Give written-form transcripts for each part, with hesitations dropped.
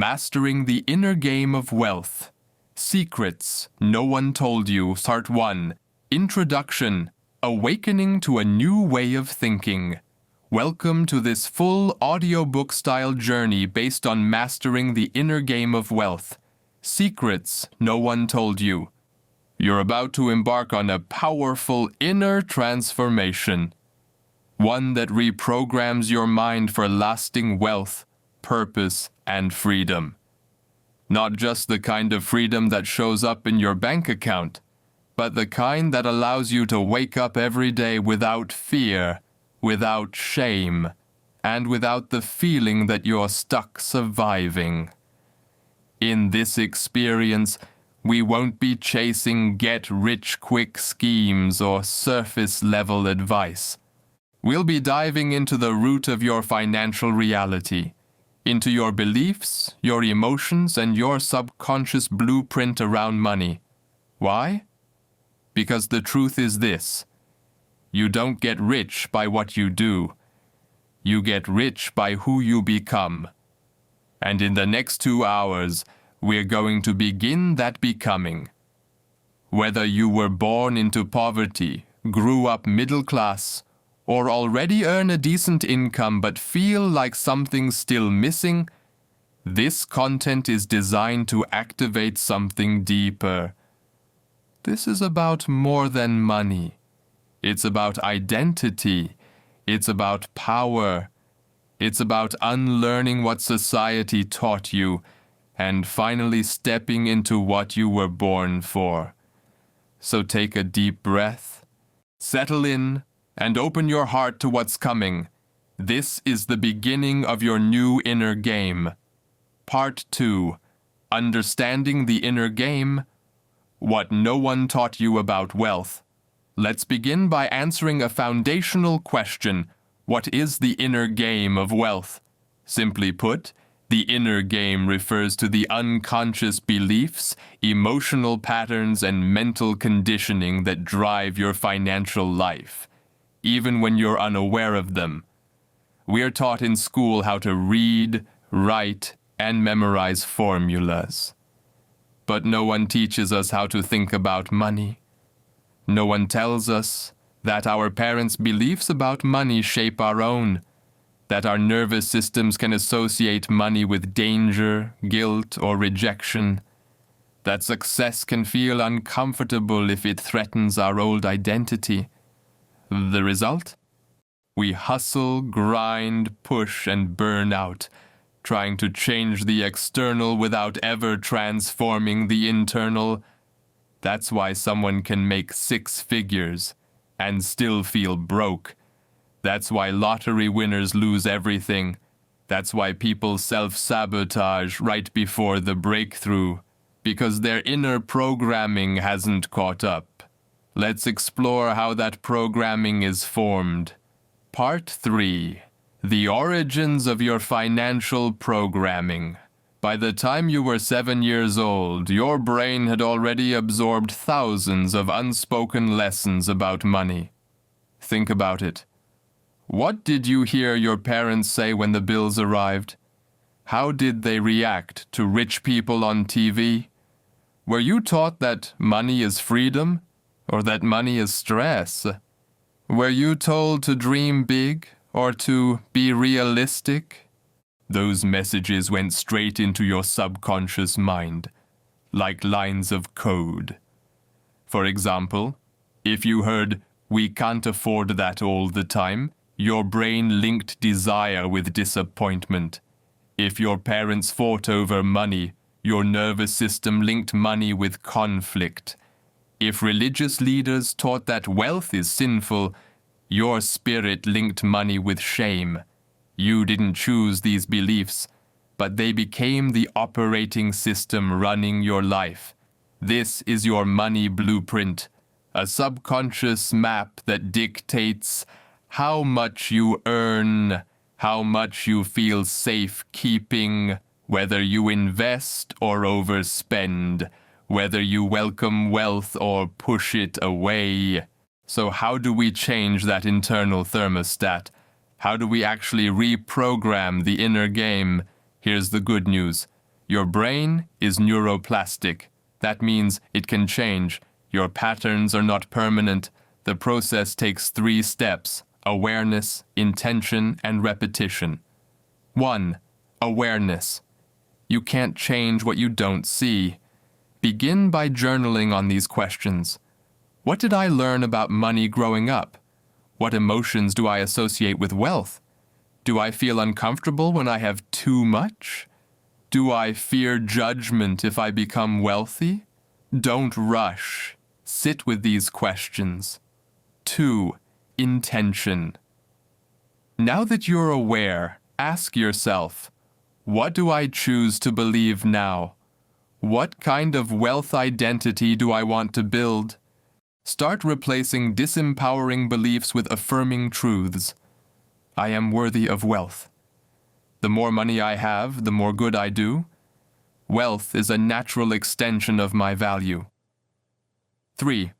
Mastering the Inner Game of Wealth. Secrets No One Told You, Part 1. Introduction. Awakening to a New Way of Thinking. Welcome to this full audiobook-style journey based on mastering the inner game of wealth. Secrets No One Told You. You're about to embark on a powerful inner transformation. One that reprograms your mind for lasting wealth, purpose, and freedom. Not just the kind of freedom that shows up in your bank account, but the kind that allows you to wake up every day without fear, without shame, and without the feeling that you're stuck surviving. In this experience, we won't be chasing get-rich-quick schemes or surface-level advice. We'll be diving into the root of your financial reality, into your beliefs, your emotions, and your subconscious blueprint around money. Why? Because the truth is this: you don't get rich by what you do. You get rich by who you become. And in the next 2 hours, we're going to begin that becoming. Whether you were born into poverty, grew up middle class, or already earn a decent income but feel like something's still missing, this content is designed to activate something deeper. This is about more than money. It's about identity. It's about power. It's about unlearning what society taught you and finally stepping into what you were born for. So take a deep breath, settle in, and open your heart to what's coming. This is the beginning of your new inner game. Part 2. Understanding the Inner Game. What no one taught you about wealth. Let's begin by answering a foundational question. What is the inner game of wealth? Simply put, the inner game refers to the unconscious beliefs, emotional patterns, and mental conditioning that drive your financial life, even when you're unaware of them. We're taught in school how to read, write, and memorize formulas. But no one teaches us how to think about money. No one tells us that our parents' beliefs about money shape our own, that our nervous systems can associate money with danger, guilt, or rejection, that success can feel uncomfortable if it threatens our old identity. The result? We hustle, grind, push, and burn out, trying to change the external without ever transforming the internal. That's why someone can make 6 figures and still feel broke. That's why lottery winners lose everything. That's why people self-sabotage right before the breakthrough, because their inner programming hasn't caught up. Let's explore how that programming is formed. Part 3. The origins of your financial programming. By the time you were 7 years old, your brain had already absorbed thousands of unspoken lessons about money. Think about it. What did you hear your parents say when the bills arrived? How did they react to rich people on TV? Were you taught that money is freedom? Or that money is stress? Were you told to dream big or to be realistic? Those messages went straight into your subconscious mind, like lines of code. For example, if you heard, "We can't afford that all the time," your brain linked desire with disappointment. If your parents fought over money, your nervous system linked money with conflict. If religious leaders taught that wealth is sinful, your spirit linked money with shame. You didn't choose these beliefs, but they became the operating system running your life. This is your money blueprint, a subconscious map that dictates how much you earn, how much you feel safe keeping, whether you invest or overspend, whether you welcome wealth or push it away. So how do we change that internal thermostat? How do we actually reprogram the inner game? Here's the good news. Your brain is neuroplastic. That means it can change. Your patterns are not permanent. The process takes 3 steps: awareness, intention, and repetition. 1. Awareness. You can't change what you don't see. Begin by journaling on these questions. What did I learn about money growing up? What emotions do I associate with wealth? Do I feel uncomfortable when I have too much? Do I fear judgment if I become wealthy? Don't rush. Sit with these questions. 2. Intention. Now that you're aware, ask yourself, what do I choose to believe now? What kind of wealth identity do I want to build? Start replacing disempowering beliefs with affirming truths. I am worthy of wealth. The more money I have, the more good I do. Wealth is a natural extension of my value. 3.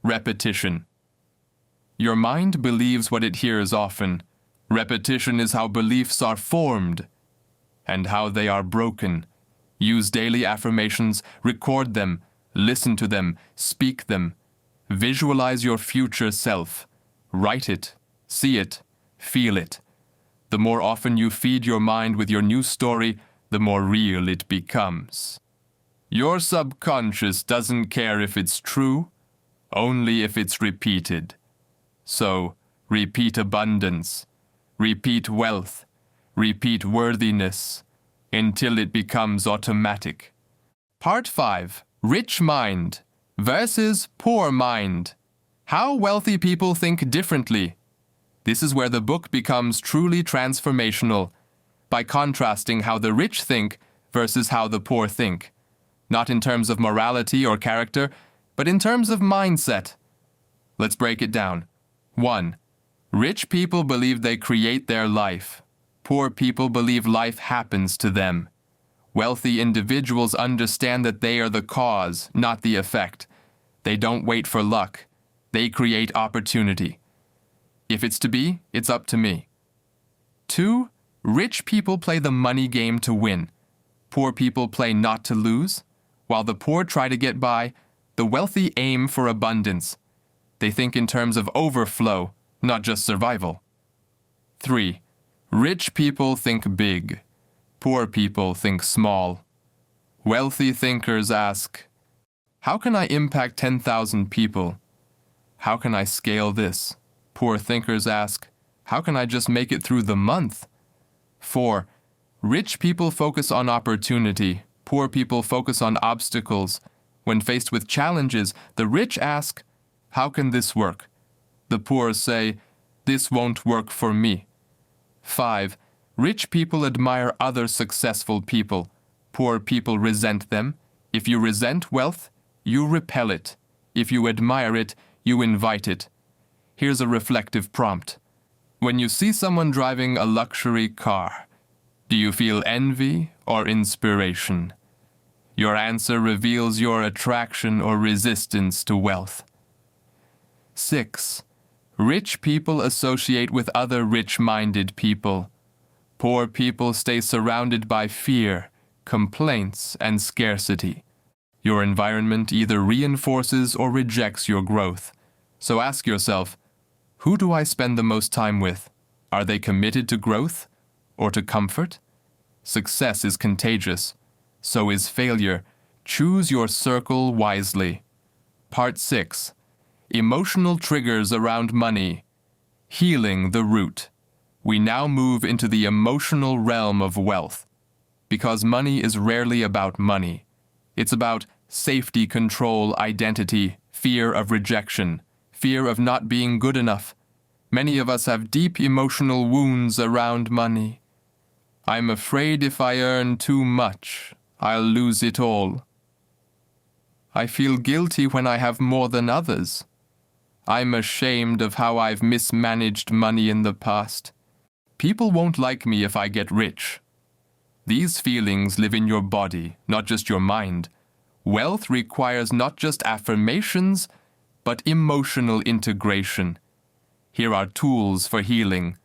Repetition. Your mind believes what it hears often. Repetition is how beliefs are formed and how they are broken. Use daily affirmations, record them, listen to them, speak them. Visualize your future self. Write it, see it, feel it. The more often you feed your mind with your new story, the more real it becomes. Your subconscious doesn't care if it's true, only if it's repeated. So, repeat abundance, repeat wealth, repeat worthiness, until it becomes automatic. Part 5. Rich mind versus poor mind. How wealthy people think differently. This is where the book becomes truly transformational, by contrasting how the rich think versus how the poor think. Not in terms of morality or character, but in terms of mindset. Let's break it down. 1. Rich people believe they create their life. Poor people believe life happens to them. Wealthy individuals understand that they are the cause, not the effect. They don't wait for luck. They create opportunity. If it's to be, it's up to me. 2. Rich people play the money game to win. Poor people play not to lose. While the poor try to get by, the wealthy aim for abundance. They think in terms of overflow, not just survival. 3. Rich people think big. Poor people think small. Wealthy thinkers ask, how can I impact 10,000 people? How can I scale this? Poor thinkers ask, how can I just make it through the month? 4. Rich people focus on opportunity. Poor people focus on obstacles. When faced with challenges, the rich ask, how can this work? The poor say, this won't work for me. 5. Rich people admire other successful people. Poor people resent them. If you resent wealth, you repel it. If you admire it, you invite it. Here's a reflective prompt. When you see someone driving a luxury car, do you feel envy or inspiration? Your answer reveals your attraction or resistance to wealth. 6. Rich people associate with other rich-minded people. Poor people stay surrounded by fear, complaints, and scarcity. Your environment either reinforces or rejects your growth. So ask yourself, who do I spend the most time with? Are they committed to growth or to comfort? Success is contagious. So is failure. Choose your circle wisely. Part 6. Emotional triggers around money. Healing the root. We now move into the emotional realm of wealth. Because money is rarely about money. It's about safety, control, identity, fear of rejection, fear of not being good enough. Many of us have deep emotional wounds around money. I'm afraid if I earn too much, I'll lose it all. I feel guilty when I have more than others. I'm ashamed of how I've mismanaged money in the past. People won't like me if I get rich. These feelings live in your body, not just your mind. Wealth requires not just affirmations, but emotional integration. Here are tools for healing.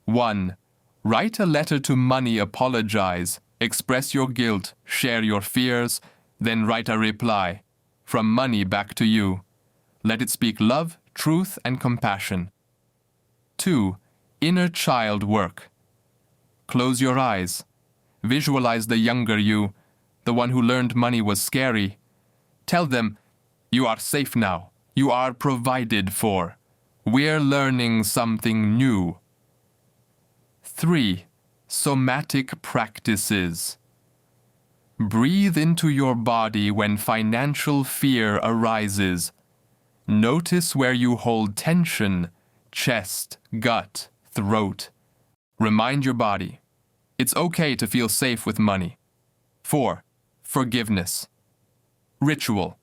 1. Write a letter to money, apologize. Express your guilt, share your fears, then write a reply. From money back to you. Let it speak love, truth, and compassion. 2. Inner child work. Close your eyes. Visualize the younger you, the one who learned money was scary. Tell them, you are safe now. You are provided for. We're learning something new. 3. Somatic practices. Breathe into your body when financial fear arises. Notice where you hold tension, chest, gut, throat. Remind your body. It's okay to feel safe with money. 4. Forgiveness. Ritual.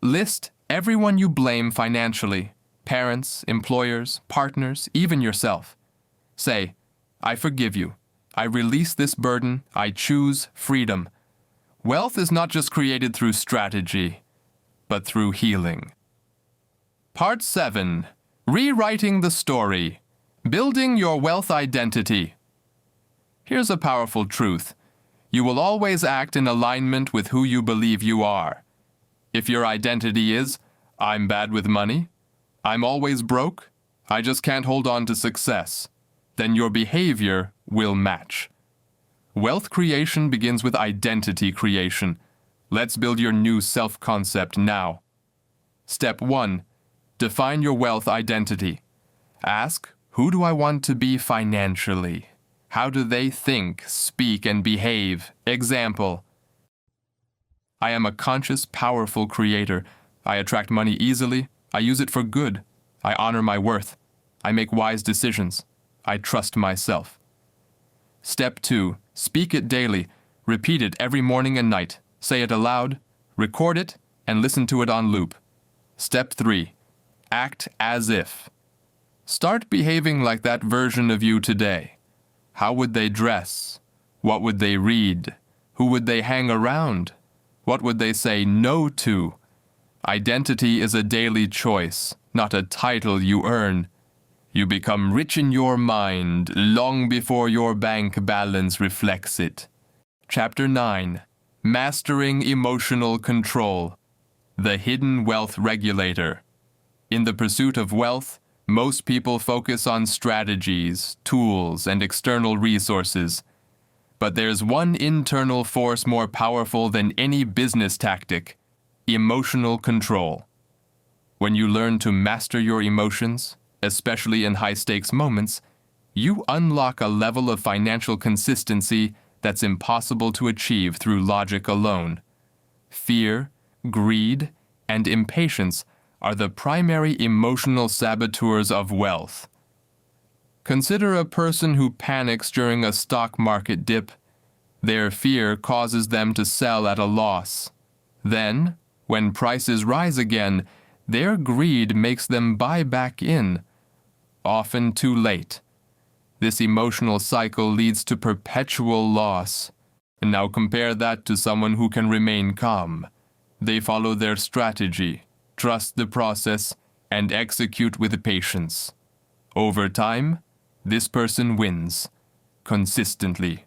List everyone you blame financially. Parents, employers, partners, even yourself. Say, I forgive you. I release this burden. I choose freedom. Wealth is not just created through strategy, but through healing. Part 7. Rewriting the story. Building your wealth identity. Here's a powerful truth. You will always act in alignment with who you believe you are. If your identity is, I'm bad with money, I'm always broke, I just can't hold on to success, then your behavior will match. Wealth creation begins with identity creation. Let's build your new self-concept now. Step 1. Define your wealth identity. Ask, who do I want to be financially? How do they think, speak, and behave? Example. I am a conscious, powerful creator. I attract money easily. I use it for good. I honor my worth. I make wise decisions. I trust myself. Step 2. Speak it daily. Repeat it every morning and night. Say it aloud, record it, and listen to it on loop. Step 3. Act as if. Start behaving like that version of you today. How would they dress? What would they read? Who would they hang around? What would they say no to? Identity is a daily choice, not a title you earn. You become rich in your mind long before your bank balance reflects it. Chapter 9. Mastering Emotional Control. The Hidden Wealth Regulator. In the pursuit of wealth, most people focus on strategies, tools, and external resources. But there's one internal force more powerful than any business tactic: emotional control. When you learn to master your emotions, especially in high-stakes moments, you unlock a level of financial consistency that's impossible to achieve through logic alone. Fear, greed, and impatience are the primary emotional saboteurs of wealth. Consider a person who panics during a stock market dip. Their fear causes them to sell at a loss. Then, when prices rise again, their greed makes them buy back in, often too late. This emotional cycle leads to perpetual loss. And now compare that to someone who can remain calm. They follow their strategy, trust the process, and execute with patience. Over time, this person wins, consistently.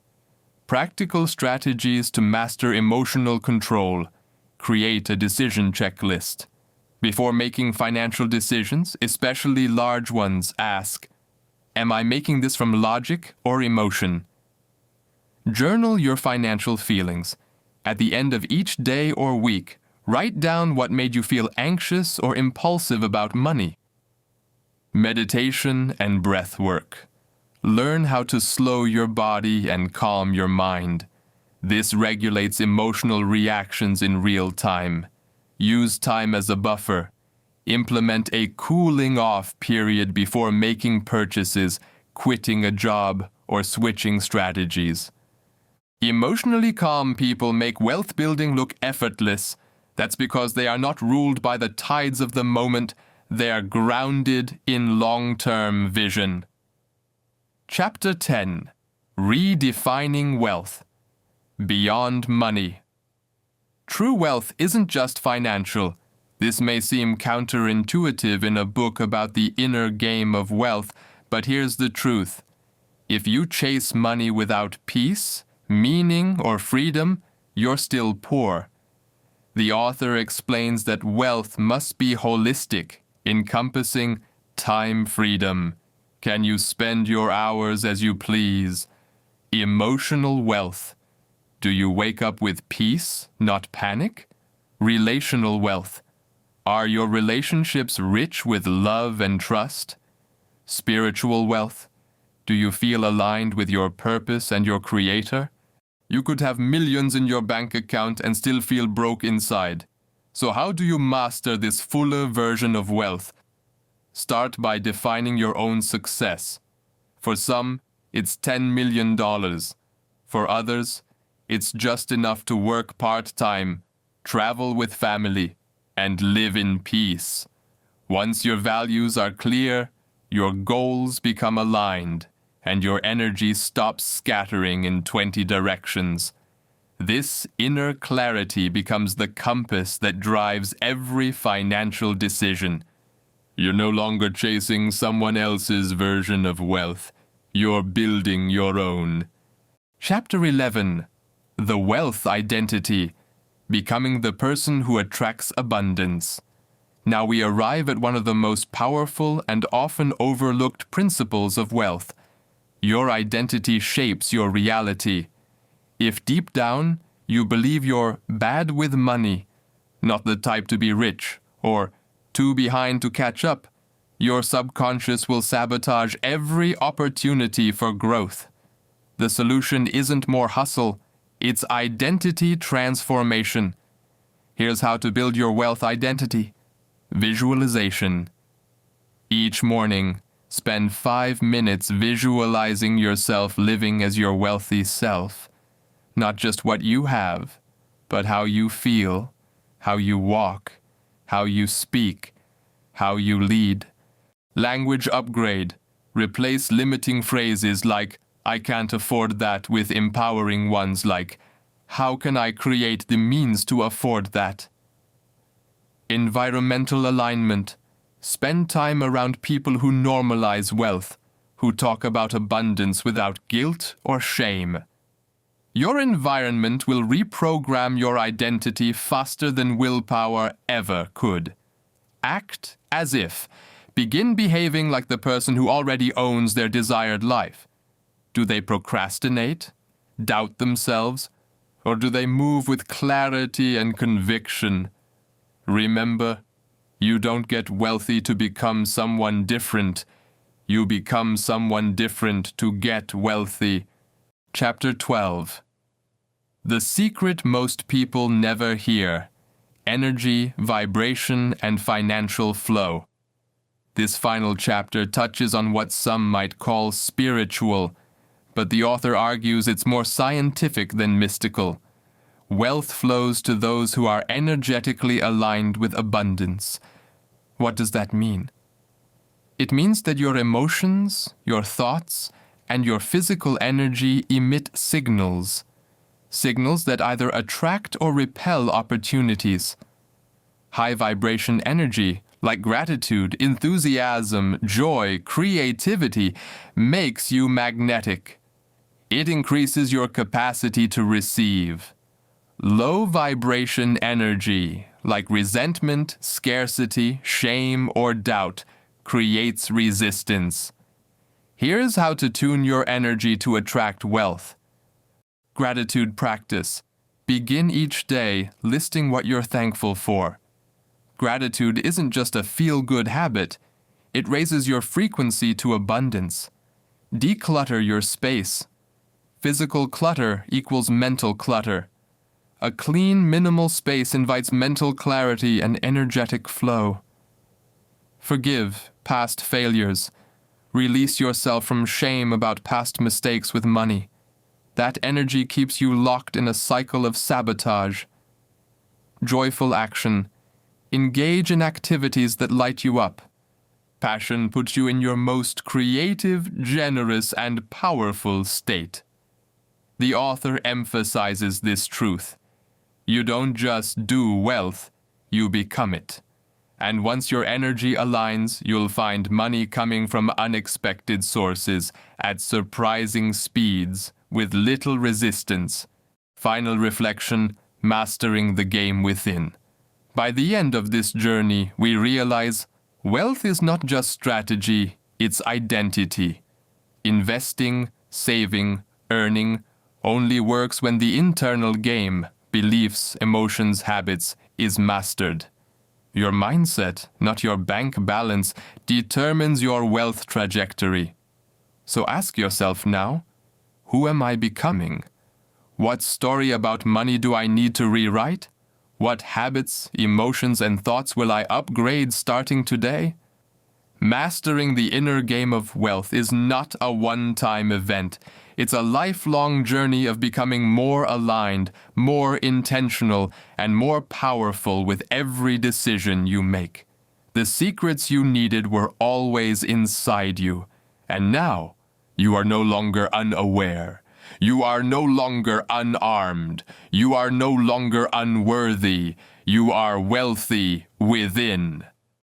Practical strategies to master emotional control. Create a decision checklist. Before making financial decisions, especially large ones, ask, am I making this from logic or emotion? Journal your financial feelings. At the end of each day or week, write down what made you feel anxious or impulsive about money. Meditation and breath work. Learn how to slow your body and calm your mind. This regulates emotional reactions in real time. Use time as a buffer. Implement a cooling-off period before making purchases, quitting a job, or switching strategies. Emotionally calm people make wealth building look effortless. That's because they are not ruled by the tides of the moment. They are grounded in long-term vision. Chapter 10. Redefining Wealth. Beyond Money. True wealth isn't just financial. This may seem counterintuitive in a book about the inner game of wealth, but here's the truth. If you chase money without peace, meaning, or freedom, you're still poor. The author explains that wealth must be holistic, encompassing time freedom. Can you spend your hours as you please? Emotional wealth. Do you wake up with peace, not panic? Relational wealth. Are your relationships rich with love and trust? Spiritual wealth. Do you feel aligned with your purpose and your Creator? You could have millions in your bank account and still feel broke inside. So how do you master this fuller version of wealth? Start by defining your own success. For some, it's $10 million. For others, it's just enough to work part-time, travel with family, and live in peace. Once your values are clear, your goals become aligned, and your energy stops scattering in 20 directions. This inner clarity becomes the compass that drives every financial decision. You're no longer chasing someone else's version of wealth. You're building your own. Chapter 11. The Wealth Identity. Becoming the person who attracts abundance. Now we arrive at one of the most powerful and often overlooked principles of wealth. Your identity shapes your reality. If deep down you believe you're bad with money, not the type to be rich, or too behind to catch up, your subconscious will sabotage every opportunity for growth. The solution isn't more hustle, it's identity transformation. Here's how to build your wealth identity. Visualization. Each morning, spend 5 minutes visualizing yourself living as your wealthy self. Not just what you have, but how you feel, how you walk, how you speak, how you lead. Language upgrade. Replace limiting phrases like, I can't afford that, with empowering ones like, how can I create the means to afford that? Environmental alignment. Spend time around people who normalize wealth, who talk about abundance without guilt or shame. Your environment will reprogram your identity faster than willpower ever could. Act as if. Begin behaving like the person who already owns their desired life. Do they procrastinate, doubt themselves, or do they move with clarity and conviction? Remember, you don't get wealthy to become someone different. You become someone different to get wealthy. Chapter 12. The secret most people never hear. Energy, vibration, and financial flow. This final chapter touches on what some might call spiritual, but the author argues it's more scientific than mystical. Wealth flows to those who are energetically aligned with abundance. What does that mean? It means that your emotions, your thoughts, and your physical energy emit signals. Signals that either attract or repel opportunities. High vibration energy, like gratitude, enthusiasm, joy, creativity, makes you magnetic. It increases your capacity to receive. Low vibration energy, like resentment, scarcity, shame, or doubt, creates resistance. Here's how to tune your energy to attract wealth. Gratitude practice. Begin each day listing what you're thankful for. Gratitude isn't just a feel-good habit. It raises your frequency to abundance. Declutter your space. Physical clutter equals mental clutter. A clean, minimal space invites mental clarity and energetic flow. Forgive past failures. Release yourself from shame about past mistakes with money. That energy keeps you locked in a cycle of sabotage. Joyful action. Engage in activities that light you up. Passion puts you in your most creative, generous, and powerful state. The author emphasizes this truth. You don't just do wealth, you become it. And once your energy aligns, you'll find money coming from unexpected sources at surprising speeds with little resistance. Final reflection, mastering the game within. By the end of this journey, we realize wealth is not just strategy, it's identity. Investing, saving, earning only works when the internal game, beliefs, emotions, habits, is mastered. Your mindset, not your bank balance, determines your wealth trajectory. So ask yourself now, who am I becoming? What story about money do I need to rewrite? What habits, emotions, and thoughts will I upgrade starting today? Mastering the inner game of wealth is not a one-time event. It's a lifelong journey of becoming more aligned, more intentional, and more powerful with every decision you make. The secrets you needed were always inside you, and now you are no longer unaware. You are no longer unarmed. You are no longer unworthy. You are wealthy within.